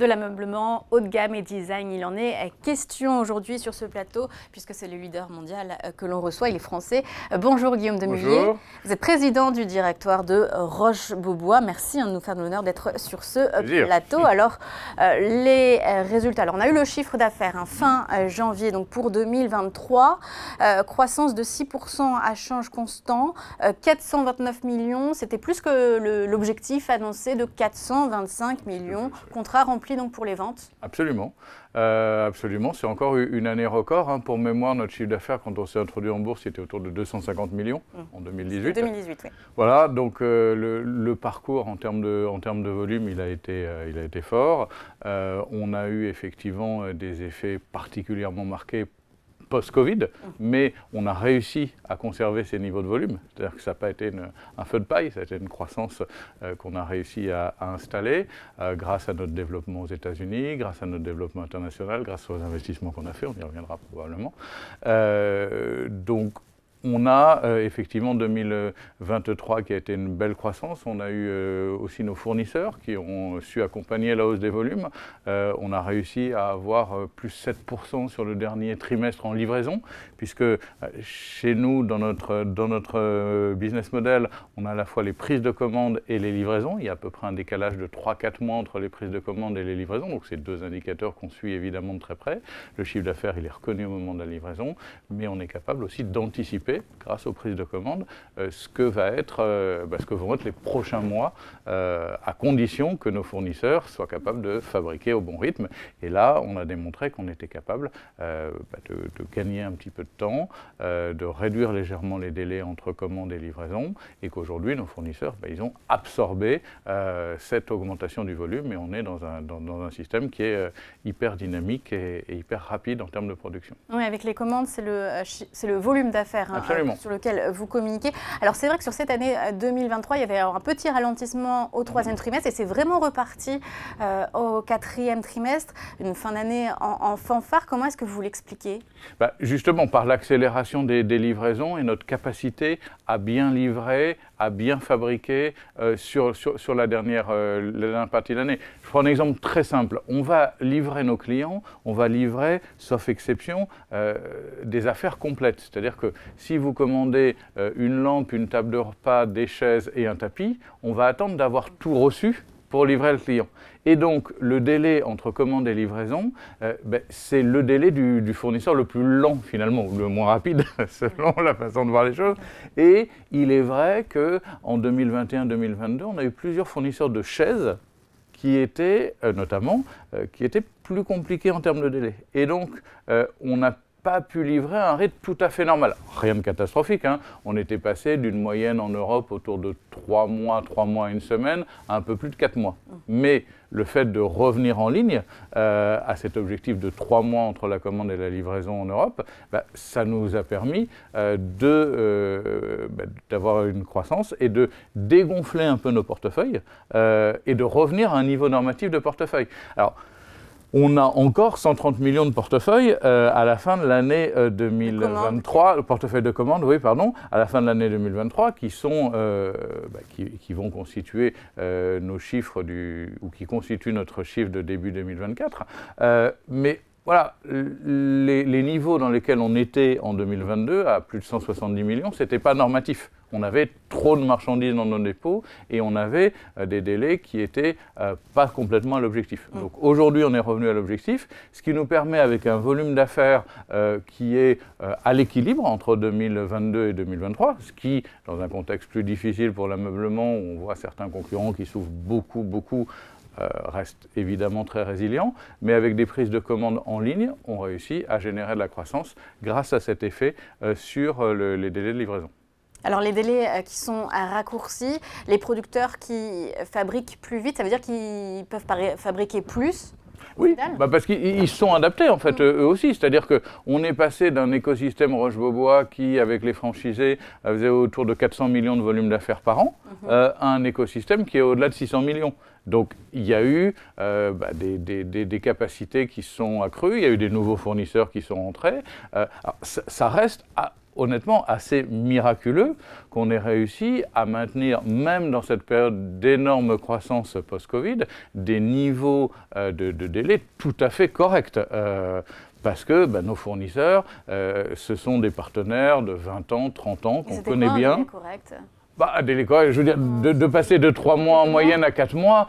de l'ameublement haut de gamme et design. Il en est question aujourd'hui sur ce plateau, puisque c'est le leader mondial que l'on reçoit, il est français. Bonjour Guillaume Demullier. Bonjour. Vous êtes président du directoire de Roche-Beaubois. Merci de nous faire l'honneur d'être sur ce plateau. Alors, les résultats. Alors, on a eu le chiffre d'affaires fin janvier, donc pour 2023, croissance de 6% à change constant, 429 millions. C'était plus que l'objectif annoncé de 425 millions. Contrat rempli donc pour les ventes. Absolument. Absolument. C'est encore une année record. Pour mémoire, notre chiffre d'affaires, quand on s'est introduit en bourse, c'était autour de 250 millions en 2018. 2018, oui. Voilà, donc le parcours en termes de volume, il a été fort. On a eu effectivement des effets particulièrement marqués post-Covid, mais on a réussi à conserver ces niveaux de volume. C'est-à-dire que ça n'a pas été un feu de paille, ça a été une croissance qu'on a réussi à installer grâce à notre développement aux États-Unis, grâce à notre développement international, grâce aux investissements qu'on a fait, on y reviendra probablement. Donc, on a effectivement 2023 qui a été une belle croissance. On a eu aussi nos fournisseurs qui ont su accompagner la hausse des volumes. On a réussi à avoir plus 7% sur le dernier trimestre en livraison, puisque chez nous, dans notre business model, on a à la fois les prises de commandes et les livraisons. Il y a à peu près un décalage de 3-4 mois entre les prises de commandes et les livraisons. Donc c'est deux indicateurs qu'on suit évidemment de très près. Le chiffre d'affaires, il est reconnu au moment de la livraison, mais on est capable aussi d'anticiper grâce aux prises de commandes, ce que vont être les prochains mois, à condition que nos fournisseurs soient capables de fabriquer au bon rythme. Et là, on a démontré qu'on était capable de gagner un petit peu de temps, de réduire légèrement les délais entre commandes et livraison, et qu'aujourd'hui, nos fournisseurs, ils ont absorbé cette augmentation du volume, et on est dans un système qui est hyper dynamique et hyper rapide en termes de production. Oui, avec les commandes, c'est le volume d'affaires sur lequel vous communiquez. Alors c'est vrai que sur cette année 2023, il y avait un petit ralentissement au troisième trimestre et c'est vraiment reparti au quatrième trimestre, une fin d'année en fanfare. Comment est-ce que vous l'expliquez? Justement, par l'accélération des livraisons et notre capacité à bien livrer, à bien fabriquer sur la dernière partie de l'année. Je prends un exemple très simple. On va livrer nos clients, on va livrer, sauf exception, des affaires complètes. C'est-à-dire que si vous commandez une lampe, une table de repas, des chaises et un tapis, on va attendre d'avoir tout reçu pour livrer le client. Et donc, le délai entre commande et livraison, c'est le délai du fournisseur le plus lent, finalement, ou le moins rapide, selon la façon de voir les choses. Et il est vrai qu'en 2021-2022, on a eu plusieurs fournisseurs de chaises qui étaient, qui étaient plus compliqués en termes de délai. Et donc, on n'a pas pu livrer à un rythme tout à fait normal. Rien de catastrophique, On était passé d'une moyenne en Europe autour de 3 mois, 1 semaine, à un peu plus de 4 mois. Mais le fait de revenir en ligne à cet objectif de 3 mois entre la commande et la livraison en Europe, ça nous a permis d'avoir une croissance et de dégonfler un peu nos portefeuilles et de revenir à un niveau normatif de portefeuille. Alors, on a encore 130 millions de portefeuilles à la fin de l'année 2023, le portefeuille de commandes, oui, pardon, à la fin de l'année 2023, qui vont constituer nos chiffres ou qui constituent notre chiffre de début 2024. Mais voilà, les niveaux dans lesquels on était en 2022, à plus de 170 millions, ce n'était pas normatif. On avait trop de marchandises dans nos dépôts et on avait des délais qui n'étaient pas complètement à l'objectif. Donc aujourd'hui, on est revenu à l'objectif, ce qui nous permet, avec un volume d'affaires qui est à l'équilibre entre 2022 et 2023, ce qui, dans un contexte plus difficile pour l'ameublement, où on voit certains concurrents qui souffrent beaucoup, reste évidemment très résilient, mais avec des prises de commandes en ligne, on réussit à générer de la croissance grâce à cet effet sur les délais de livraison. Alors les délais qui sont raccourcis, les producteurs qui fabriquent plus vite, ça veut dire qu'ils peuvent fabriquer plus? Oui, parce qu'ils se sont adaptés en fait eux aussi, c'est-à-dire qu'on est passé d'un écosystème Roche-Beaubois qui, avec les franchisés, faisait autour de 400 millions de volume d'affaires par an, à un écosystème qui est au-delà de 600 millions. Donc il y a eu des capacités qui sont accrues, il y a eu des nouveaux fournisseurs qui sont entrés. Alors, ça reste honnêtement assez miraculeux qu'on ait réussi à maintenir, même dans cette période d'énorme croissance post-Covid, des niveaux de délai tout à fait corrects. Parce que nos fournisseurs, ce sont des partenaires de 20 ans, 30 ans qu'on connaît bien. Délai correct. Je veux dire, de passer de 3 mois en moyenne à 4 mois,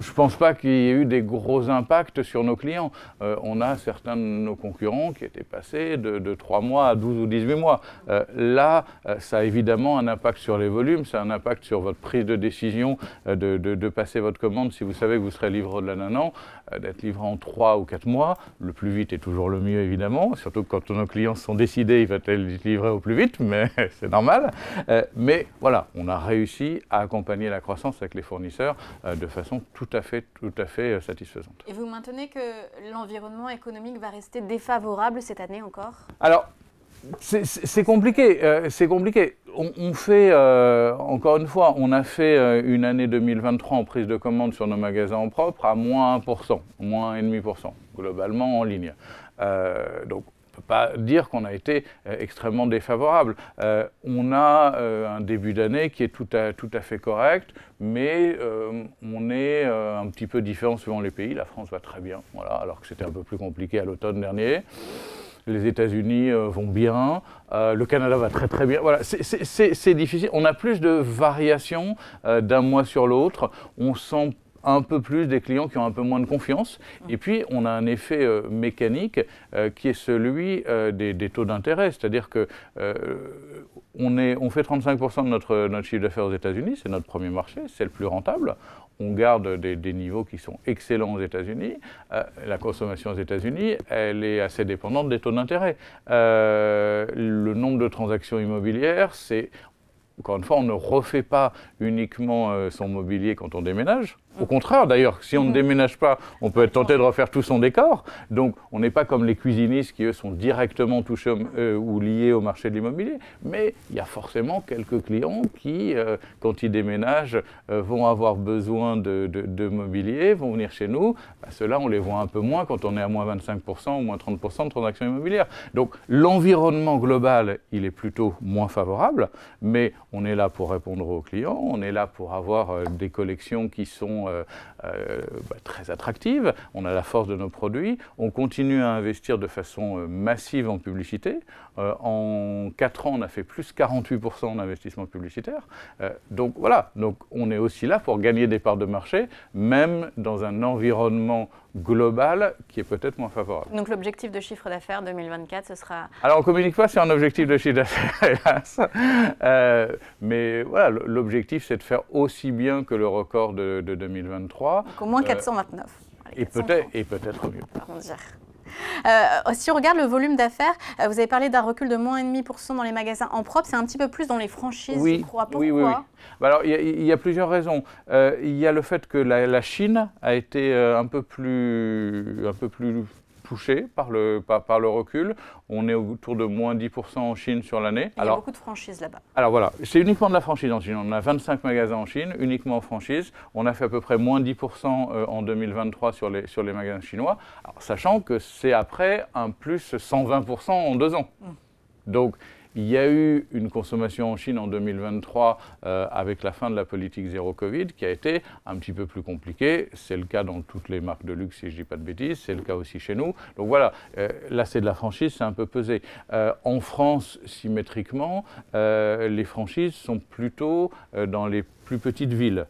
je ne pense pas qu'il y ait eu des gros impacts sur nos clients. On a certains de nos concurrents qui étaient passés de 3 mois à 12 ou 18 mois. Là, ça a évidemment un impact sur les volumes, ça a un impact sur votre prise de décision de passer votre commande si vous savez que vous serez livré au-delà d'un an, d'être livré en 3 ou 4 mois. Le plus vite est toujours le mieux, évidemment, surtout quand nos clients sont décidés, ils vont être livrés au plus vite, mais c'est normal. Mais voilà, on a réussi à accompagner la croissance avec les fournisseurs de façon tout à fait satisfaisante. Et vous maintenez que l'environnement économique va rester défavorable cette année encore? Alors, c'est compliqué. On fait, encore une fois, on a fait une année 2023 en prise de commande sur nos magasins en propre à moins 1%, moins 1,5%, globalement en ligne. Donc, on ne peut pas dire qu'on a été extrêmement défavorable. On a un début d'année qui est tout à fait correct, mais on est un petit peu différent suivant les pays. La France va très bien, voilà, alors que c'était un peu plus compliqué à l'automne dernier. Les États-Unis vont bien, le Canada va très bien. Voilà, c'est difficile. On a plus de variations d'un mois sur l'autre. On sent un peu plus des clients qui ont un peu moins de confiance. Et puis, on a un effet mécanique qui est celui des taux d'intérêt. C'est-à-dire que on fait 35% de notre chiffre d'affaires aux États-Unis, c'est notre premier marché, c'est le plus rentable. On garde des niveaux qui sont excellents aux États-Unis. La consommation aux États-Unis, elle est assez dépendante des taux d'intérêt. Le nombre de transactions immobilières, c'est... Encore une fois, on ne refait pas uniquement son mobilier quand on déménage. Au contraire, d'ailleurs, si on ne déménage pas, on peut être tenté de refaire tout son décor. Donc, on n'est pas comme les cuisinistes qui, eux, sont directement touchés ou liés au marché de l'immobilier. Mais il y a forcément quelques clients qui, quand ils déménagent, vont avoir besoin de mobilier, vont venir chez nous. Ceux-là, on les voit un peu moins quand on est à moins 25% ou moins 30% de transactions immobilières. Donc, l'environnement global, il est plutôt moins favorable, mais on est là pour répondre aux clients, on est là pour avoir des collections qui sont très attractives, on a la force de nos produits, on continue à investir de façon massive en publicité. En 4 ans, on a fait plus 48% d'investissement publicitaire. Donc voilà, donc on est aussi là pour gagner des parts de marché, même dans un environnement global qui est peut-être moins favorable. Donc l'objectif de chiffre d'affaires 2024, ce sera... Alors on ne communique pas sur un objectif de chiffre d'affaires, hélas. Mais voilà, l'objectif c'est de faire aussi bien que le record de 2023. Donc au moins 429. Et peut-être mieux. Si on regarde le volume d'affaires, vous avez parlé d'un recul de moins 1,5% dans les magasins en propre, c'est un petit peu plus dans les franchises, je crois. Pourquoi ? Oui. Alors, il y a plusieurs raisons. Il y a le fait que la Chine a été un peu plus touchée par le recul. On est autour de moins 10% en Chine sur l'année. Il y a beaucoup de franchises là-bas. Alors voilà, c'est uniquement de la franchise en Chine. On a 25 magasins en Chine, uniquement en franchise. On a fait à peu près moins 10% en 2023 sur les magasins chinois, alors, sachant que c'est après un plus 120% en 2 ans. Donc, il y a eu une consommation en Chine en 2023 avec la fin de la politique zéro Covid qui a été un petit peu plus compliquée. C'est le cas dans toutes les marques de luxe, si je ne dis pas de bêtises. C'est le cas aussi chez nous. Donc voilà, là c'est de la franchise, c'est un peu pesé. En France, symétriquement, les franchises sont plutôt dans les plus petites villes.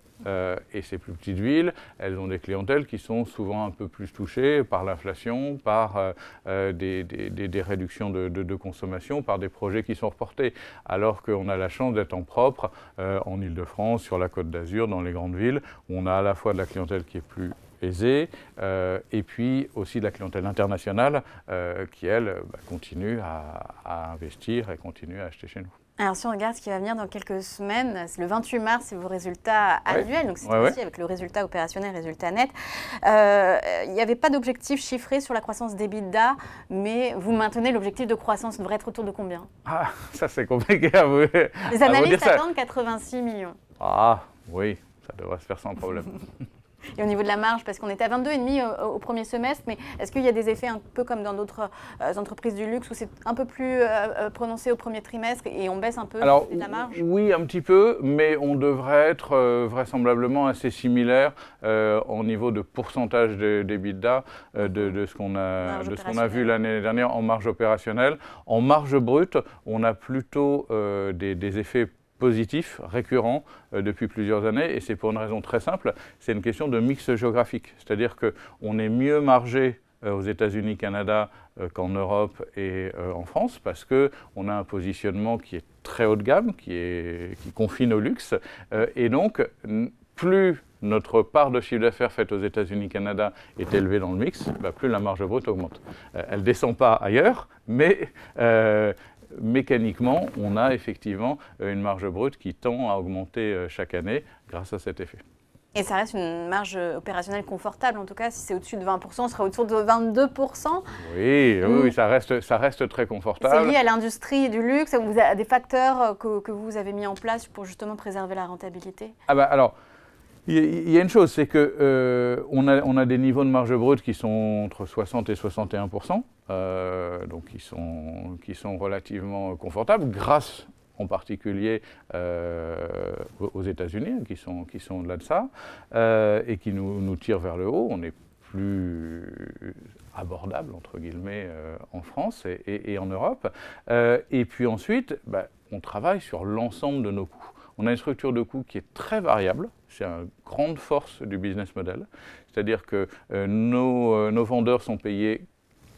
Et ces plus petites villes, elles ont des clientèles qui sont souvent un peu plus touchées par l'inflation, par des réductions de consommation, par des projets qui sont reportés. Alors qu'on a la chance d'être en propre en Île-de-France, sur la Côte d'Azur, dans les grandes villes, où on a à la fois de la clientèle qui est plus aisée, et puis aussi de la clientèle internationale qui, elle, continue à investir et continue à acheter chez nous. Alors, si on regarde ce qui va venir dans quelques semaines, c'est le 28 mars, c'est vos résultats annuels, donc c'est aussi avec le résultat opérationnel, résultat net. Il n'y avait pas d'objectif chiffré sur la croissance d'EBITDA, mais vous maintenez l'objectif de croissance devrait être autour de combien? Ah, ça c'est compliqué à vous dire. Les analystes attendent 86 millions. Ah, oui, ça devrait se faire sans problème. Et au niveau de la marge, parce qu'on était à 22,5 au premier semestre, mais est-ce qu'il y a des effets un peu comme dans d'autres entreprises du luxe où c'est un peu plus prononcé au premier trimestre et on baisse un peu la marge? Oui, un petit peu, mais on devrait être vraisemblablement assez similaire au niveau de pourcentage d'EBITDA de ce qu'on a vu l'année dernière en marge opérationnelle. En marge brute, on a plutôt des effets positif, récurrent depuis plusieurs années, et c'est pour une raison très simple, c'est une question de mix géographique. C'est-à-dire qu'on est mieux margé aux États-Unis, Canada qu'en Europe et en France, parce qu'on a un positionnement qui est très haut de gamme, qui confine au luxe, et donc plus notre part de chiffre d'affaires faite aux États-Unis, Canada est élevée dans le mix, plus la marge brute augmente. Elle ne descend pas ailleurs, mais mécaniquement, on a effectivement une marge brute qui tend à augmenter chaque année grâce à cet effet. Et ça reste une marge opérationnelle confortable, en tout cas, si c'est au-dessus de 20%, on sera autour de 22%. Oui, ça reste très confortable. C'est lié à l'industrie du luxe, à des facteurs que vous avez mis en place pour justement préserver la rentabilité? Alors, il y a une chose, c'est qu'on a des niveaux de marge brute qui sont entre 60 et 61%, donc qui sont relativement confortables, grâce en particulier aux États-Unis, qui sont au-delà de ça, et qui nous tirent vers le haut. On est plus abordable, entre guillemets, en France et en Europe. Et puis ensuite, on travaille sur l'ensemble de nos coûts. On a une structure de coûts qui est très variable, c'est une grande force du business model, c'est-à-dire que nos vendeurs sont payés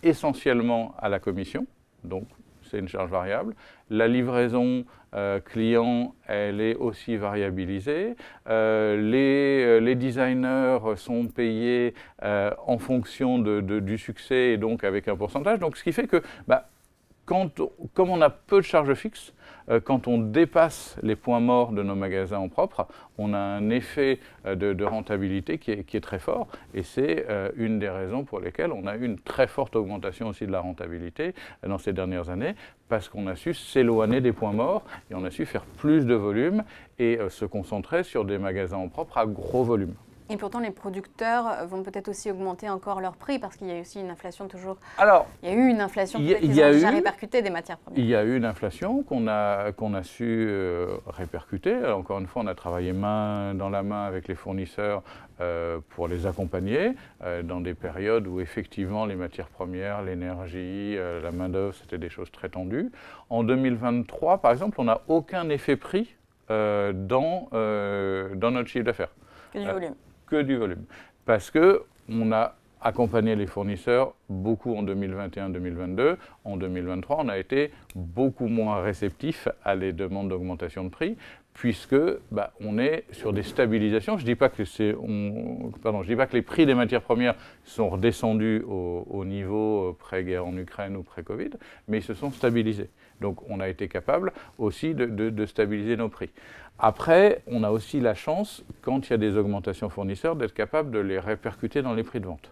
essentiellement à la commission, donc c'est une charge variable. La livraison client, elle est aussi variabilisée. Les designers sont payés en fonction du succès et donc avec un pourcentage. Donc ce qui fait que, comme on a peu de charges fixes, quand on dépasse les points morts de nos magasins en propre, on a un effet de rentabilité qui est très fort. Et c'est une des raisons pour lesquelles on a eu une très forte augmentation aussi de la rentabilité dans ces dernières années, parce qu'on a su s'éloigner des points morts et on a su faire plus de volume et se concentrer sur des magasins en propre à gros volume. Et pourtant, les producteurs vont peut-être aussi augmenter encore leur prix parce qu'il y a aussi une inflation toujours. Alors, il y a eu une inflation qui a déjà répercuté des matières premières. Il y a eu une inflation qu'on a su répercuter. Alors, encore une fois, on a travaillé main dans la main avec les fournisseurs pour les accompagner dans des périodes où effectivement les matières premières, l'énergie, la main-d'œuvre, c'était des choses très tendues. En 2023, par exemple, on n'a aucun effet prix dans notre chiffre d'affaires. Que du volume. Que du volume. Parce qu'on a accompagné les fournisseurs beaucoup en 2021-2022. En 2023, on a été beaucoup moins réceptif à les demandes d'augmentation de prix, puisque on est sur des stabilisations. Je ne dis pas que les prix des matières premières sont redescendus au niveau pré-guerre en Ukraine ou pré-Covid, mais ils se sont stabilisés. Donc on a été capable aussi de stabiliser nos prix. Après, on a aussi la chance, quand il y a des augmentations fournisseurs, d'être capable de les répercuter dans les prix de vente.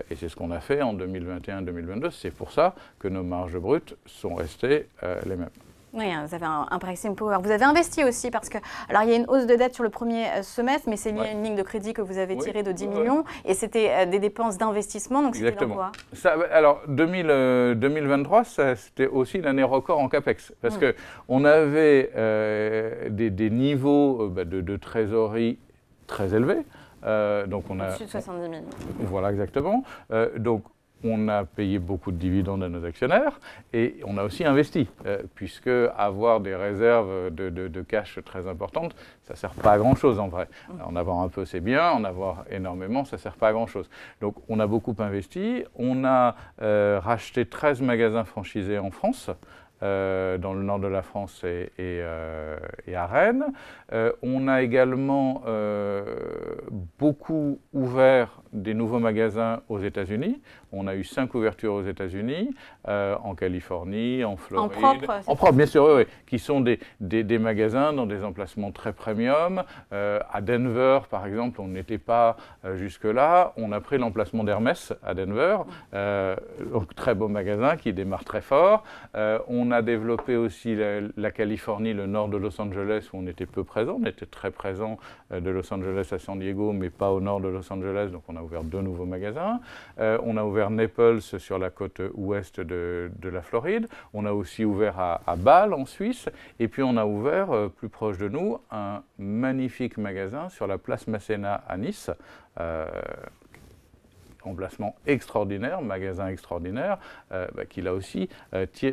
Et c'est ce qu'on a fait en 2021-2022. C'est pour ça que nos marges brutes sont restées les mêmes. Oui, vous avez un pricing power. Vous avez investi aussi parce que, alors il y a une hausse de dette sur le premier semestre, mais c'est lié à une ligne de crédit que vous avez tirée de 10 millions et c'était des dépenses d'investissement, donc c'était dans quoi? Alors 2023, c'était aussi l'année record en CAPEX parce qu'on avait des niveaux de trésorerie très élevés. Donc on a au-dessus de 70 000. Voilà, exactement. Donc on a payé beaucoup de dividendes à nos actionnaires et on a aussi investi, puisque avoir des réserves de cash très importantes, ça ne sert pas à grand-chose en vrai. En avoir un peu, c'est bien, en avoir énormément, ça ne sert pas à grand-chose. Donc on a beaucoup investi, on a racheté 13 magasins franchisés en France, dans le nord de la France et à Rennes. On a également beaucoup ouvert des nouveaux magasins aux États-Unis. On a eu 5 ouvertures aux États-Unis, en Californie, en Floride. En propre, bien sûr, oui, qui sont des magasins dans des emplacements très premium. À Denver, par exemple, on n'était pas jusque-là. On a pris l'emplacement d'Hermès à Denver, donc très beau magasin qui démarre très fort. On On a développé aussi la Californie, le nord de Los Angeles, où on était peu présent. On était très présent de Los Angeles à San Diego, mais pas au nord de Los Angeles, donc on a ouvert 2 nouveaux magasins. On a ouvert Naples sur la côte ouest de la Floride. On a aussi ouvert à Bâle, en Suisse. Et puis on a ouvert, plus proche de nous, un magnifique magasin sur la place Masséna à Nice. Emplacement extraordinaire, magasin extraordinaire, qui là aussi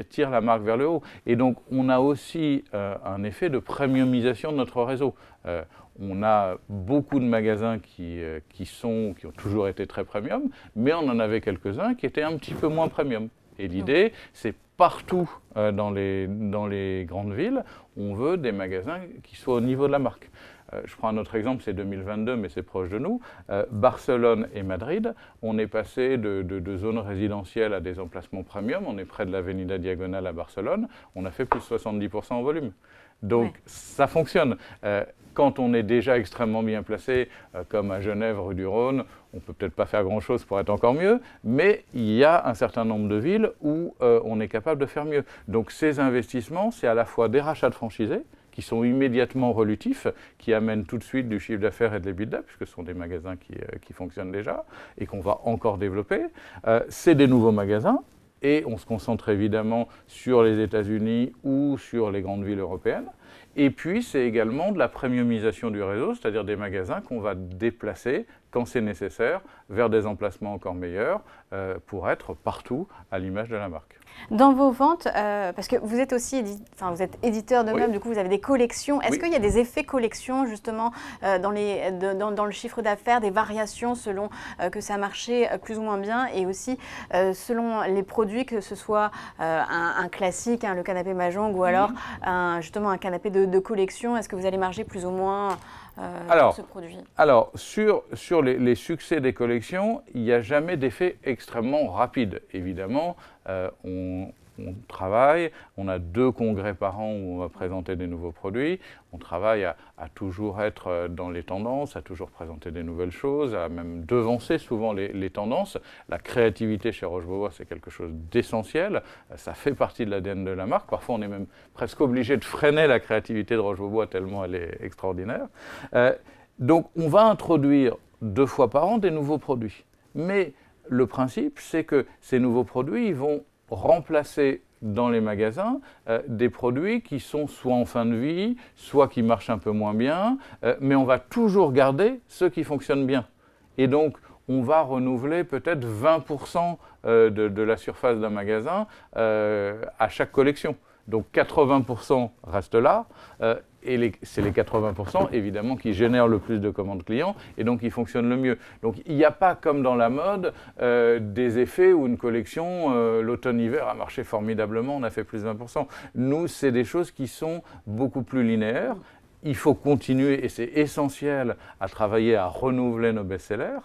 tire la marque vers le haut. Et donc on a aussi un effet de premiumisation de notre réseau. On a beaucoup de magasins qui ont toujours été très premium, mais on en avait quelques-uns qui étaient un petit peu moins premium. Et l'idée, c'est partout dans les grandes villes, on veut des magasins qui soient au niveau de la marque. Je prends un autre exemple, c'est 2022, mais c'est proche de nous. Barcelone et Madrid, on est passé de zones résidentielles à des emplacements premium. On est près de l'Avenida Diagonal à Barcelone. On a fait plus de 70% en volume. Donc, ça fonctionne. Quand on est déjà extrêmement bien placé, comme à Genève, rue du Rhône, on ne peut peut-être pas faire grand-chose pour être encore mieux, mais il y a un certain nombre de villes où on est capable de faire mieux. Donc, ces investissements, c'est à la fois des rachats de franchisés, qui sont immédiatement relutifs, qui amènent tout de suite du chiffre d'affaires et de l'EBITDA, puisque ce sont des magasins qui fonctionnent déjà et qu'on va encore développer. C'est des nouveaux magasins et on se concentre évidemment sur les États-Unis ou sur les grandes villes européennes. Et puis, c'est également de la premiumisation du réseau, c'est-à-dire des magasins qu'on va déplacer quand c'est nécessaire vers des emplacements encore meilleurs pour être partout à l'image de la marque. Dans vos ventes, parce que vous êtes aussi vous êtes éditeur de meubles, du coup vous avez des collections. Est-ce qu'il y a des effets collection justement dans le chiffre d'affaires, des variations selon que ça marchait plus ou moins bien et aussi selon les produits, que ce soit un classique, le canapé Mahjong ou alors justement un canapé de collection? Est-ce que vous allez marger plus ou moins sur ce produit? Alors, sur les succès des collections, il n'y a jamais d'effet extrêmement rapide. Évidemment, on travaille, on a 2 congrès par an où on va présenter des nouveaux produits, on travaille à toujours être dans les tendances, à toujours présenter des nouvelles choses, à même devancer souvent les tendances. La créativité chez Roche-Beaubois, c'est quelque chose d'essentiel, ça fait partie de l'ADN de la marque. Parfois, on est même presque obligé de freiner la créativité de Roche-Beaubois tellement elle est extraordinaire. Donc, on va introduire 2 fois par an des nouveaux produits. Mais le principe, c'est que ces nouveaux produits, ils vont remplacer dans les magasins des produits qui sont soit en fin de vie, soit qui marchent un peu moins bien, mais on va toujours garder ceux qui fonctionnent bien. Et donc, on va renouveler peut-être 20% de la surface d'un magasin à chaque collection. Donc 80% restent là, et c'est les 80% évidemment qui génèrent le plus de commandes clients et donc ils fonctionnent le mieux. Donc il n'y a pas comme dans la mode des effets où une collection, l'automne-hiver a marché formidablement, on a fait plus de 20%. Nous, c'est des choses qui sont beaucoup plus linéaires. Il faut continuer, et c'est essentiel, à travailler à renouveler nos best-sellers,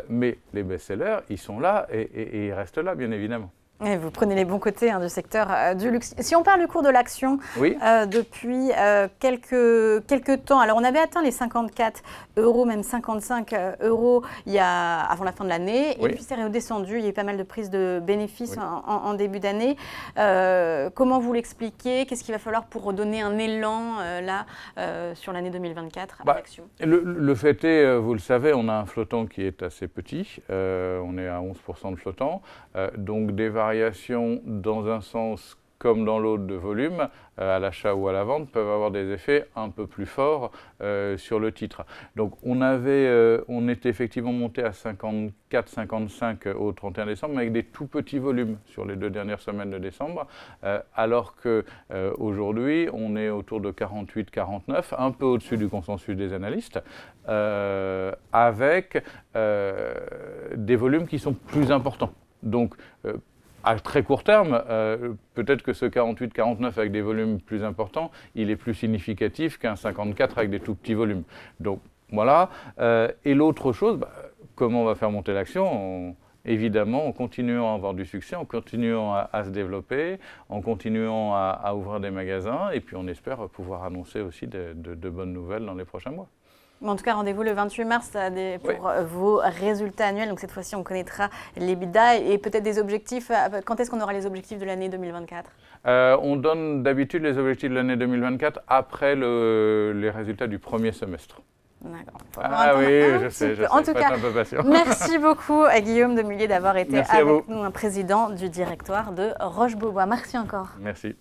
mais les best-sellers, ils sont là et ils restent là, bien évidemment. Et vous prenez les bons côtés du secteur du luxe. Si on parle du cours de l'action, depuis quelques temps, alors on avait atteint les 54 €, même 55 € avant la fin de l'année, et puis c'est redescendu, il y a eu pas mal de prises de bénéfices en début d'année. Comment vous l'expliquez? Qu'est-ce qu'il va falloir pour redonner un élan sur l'année 2024 à l'action? Le fait est, vous le savez, on a un flottant qui est assez petit, on est à 11% de flottant, donc des variations dans un sens comme dans l'autre de volume, à l'achat ou à la vente, peuvent avoir des effets un peu plus forts sur le titre. Donc on était effectivement monté à 54-55 au 31 décembre, mais avec des tout petits volumes sur les 2 dernières semaines de décembre, alors qu'aujourd'hui, on est autour de 48-49, un peu au-dessus du consensus des analystes, avec des volumes qui sont plus importants. Donc, à très court terme, peut-être que ce 48-49 avec des volumes plus importants, il est plus significatif qu'un 54 avec des tout petits volumes. Donc voilà. Et l'autre chose, comment on va faire monter l'action? Évidemment, en continuant à avoir du succès, en continuant à se développer, en continuant à ouvrir des magasins, et puis on espère pouvoir annoncer aussi de bonnes nouvelles dans les prochains mois. En tout cas, rendez-vous le 28 mars pour vos résultats annuels. Donc cette fois-ci, on connaîtra l'EBITDA et peut-être des objectifs. Quand est-ce qu'on aura les objectifs de l'année 2024 ? On donne d'habitude les objectifs de l'année 2024 après les résultats du premier semestre. D'accord. Ah oui, je sais. En tout cas, un peu patient. Merci beaucoup à Guillaume Demullier d'avoir été Merci avec nous, un président du directoire de Roche Beaubois. Merci encore. Merci.